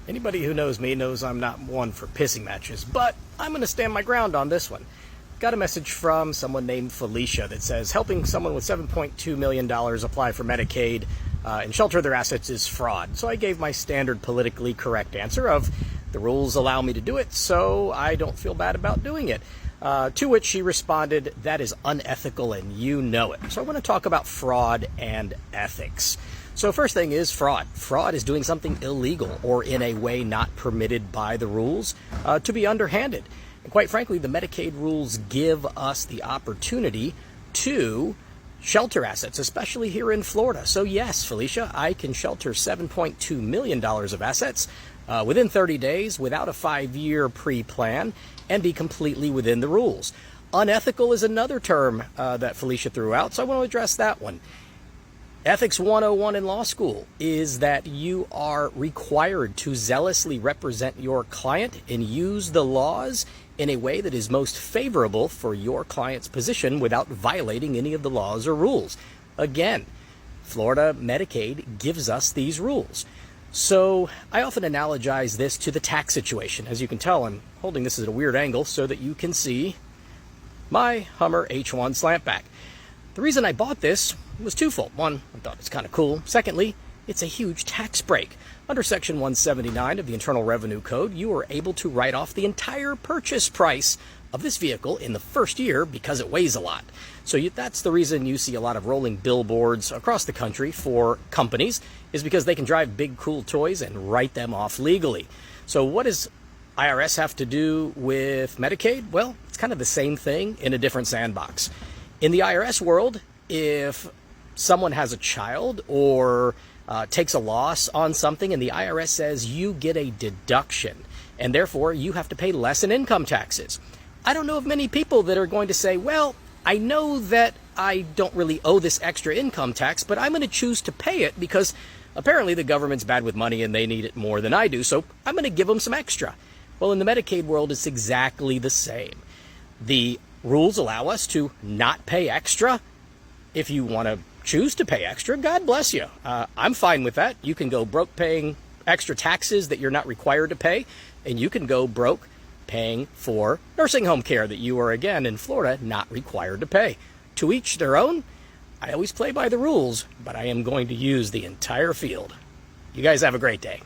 Anybody who knows me knows I'm not one for pissing matches, but I'm going to stand my ground on this one. Got a message from someone named Felicia that says helping someone with $7.2 million apply for Medicaid and shelter their assets is fraud. So I gave my standard politically correct answer of the rules allow me to do it, so I don't feel bad about doing it. To which she responded, that is unethical and you know it. So I want to talk about fraud and ethics. So first thing is fraud. Fraud is doing something illegal or in a way not permitted by the rules to be underhanded. And quite frankly, the Medicaid rules give us the opportunity to shelter assets, especially here in Florida. So yes, Felicia, I can shelter $7.2 million of assets within 30 days without a 5-year pre-plan and be completely within the rules. Unethical is another term that Felicia threw out, so I want to address that one. Ethics 101 in law school is that you are required to zealously represent your client and use the laws in a way that is most favorable for your client's position without violating any of the laws or rules. Again, Florida Medicaid gives us these rules. So I often analogize this to the tax situation. As you can tell, I'm holding this at a weird angle so that you can see my Hummer H1 slantback. The reason I bought this was twofold. One, I thought it's kind of cool. Secondly, it's a huge tax break. Under Section 179 of the Internal Revenue Code, you are able to write off the entire purchase price of this vehicle in the first year because it weighs a lot. So that's the reason you see a lot of rolling billboards across the country for companies, is because they can drive big, cool toys and write them off legally. So what does IRS have to do with Medicaid? Well, it's kind of the same thing in a different sandbox. In the IRS world, if someone has a child or takes a loss on something and the IRS says you get a deduction and therefore you have to pay less in income taxes, I don't know of many people that are going to say, well, I know that I don't really owe this extra income tax, but I'm going to choose to pay it because apparently the government's bad with money and they need it more than I do, so I'm going to give them some extra. Well, in the Medicaid world, it's exactly the same. The rules allow us to not pay extra. If you want to choose to pay extra, God bless you. I'm fine with that. You can go broke paying extra taxes that you're not required to pay, and you can go broke paying for nursing home care that you are, again, in Florida, not required to pay. To each their own. I always play by the rules, but I am going to use the entire field. You guys have a great day.